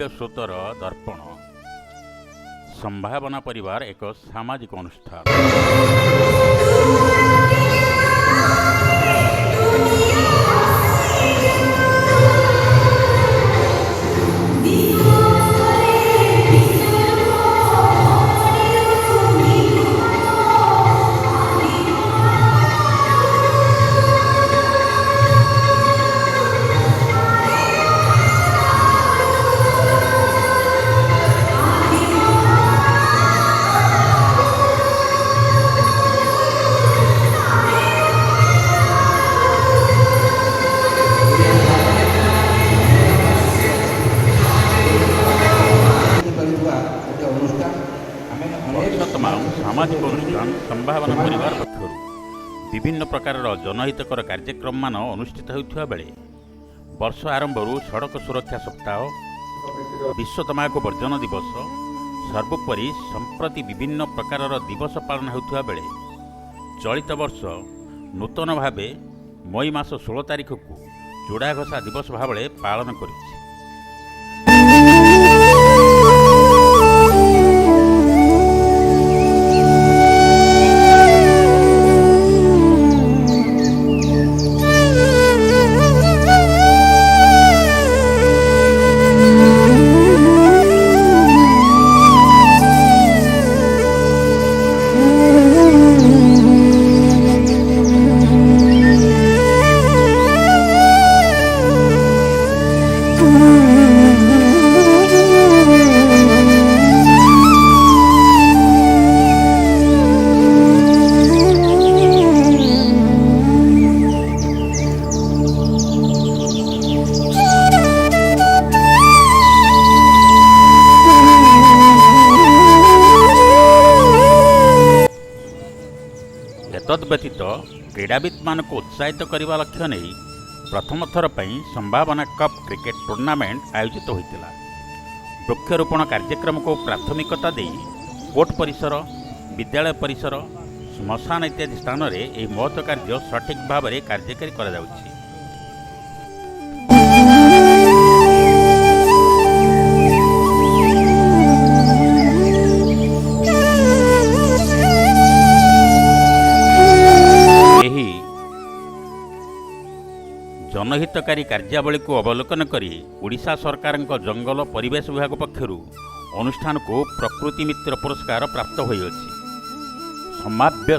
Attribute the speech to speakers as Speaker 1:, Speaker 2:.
Speaker 1: ସମ୍ଭାବ୍ୟ ସ୍ରୋତର ଦର୍ପଣ ସମ୍ଭାବନା ପରିବାର ଏକ ସାମାଜିକ ଅନୁଷ୍ଠାନ। ସାମାଜିକ ଅନୁଷ୍ଠାନ ସମ୍ଭାବନା ପରିବାର ପକ୍ଷରୁ ବିଭିନ୍ନ ପ୍ରକାରର ଜନହିତକର କାର୍ଯ୍ୟକ୍ରମମାନ ଅନୁଷ୍ଠିତ ହେଉଥିବା ବେଳେ ବର୍ଷ ଆରମ୍ଭରୁ ସଡ଼କ ସୁରକ୍ଷା ସପ୍ତାହ, ବିଶ୍ୱ ତମାଖୁ ବର୍ଜନ ଦିବସ, ସର୍ବୋପରି ସମ୍ପ୍ରତି ବିଭିନ୍ନ ପ୍ରକାରର ଦିବସ ପାଳନ ହେଉଥିବା ବେଳେ ଚଳିତ ବର୍ଷ ନୂତନ ଭାବେ ମଇ ମାସ 16 ତାରିଖକୁ ଚୁଡ଼ାଘଷା ଦିବସ ଭାବରେ ପାଳନ କରୁଛି। ତଦ୍ବ୍ୟତୀତ କ୍ରୀଡ଼ାବିତମାନଙ୍କୁ ଉତ୍ସାହିତ କରିବା ଲକ୍ଷ୍ୟ ନେଇ ପ୍ରଥମ ଥର ପାଇଁ ସମ୍ଭାବନା କପ୍ କ୍ରିକେଟ ଟୁର୍ଣ୍ଣାମେଣ୍ଟ ଆୟୋଜିତ ହୋଇଥିଲା। ବୃକ୍ଷରୋପଣ କାର୍ଯ୍ୟକ୍ରମକୁ ପ୍ରାଥମିକତା ଦେଇ କୋର୍ଟ ପରିସର, ବିଦ୍ୟାଳୟ ପରିସର, ଶ୍ମଶାନ ଇତ୍ୟାଦି ସ୍ଥାନରେ ଏହି ମହତ କାର୍ଯ୍ୟ ସଠିକ୍ ଭାବରେ କାର୍ଯ୍ୟକାରୀ କରାଯାଉଛି। ଜନହିତକାରୀ କାର୍ଯ୍ୟାବଳୀକୁ ଅବଲୋକନ କରି ଓଡ଼ିଶା ସରକାରଙ୍କ ଜଙ୍ଗଲ ପରିବେଶ ବିଭାଗ ପକ୍ଷରୁ ଅନୁଷ୍ଠାନକୁ ପ୍ରକୃତି ମିତ୍ର ପୁରସ୍କାର ପ୍ରାପ୍ତ ହୋଇଅଛି। ସମ୍ଭାବ୍ୟ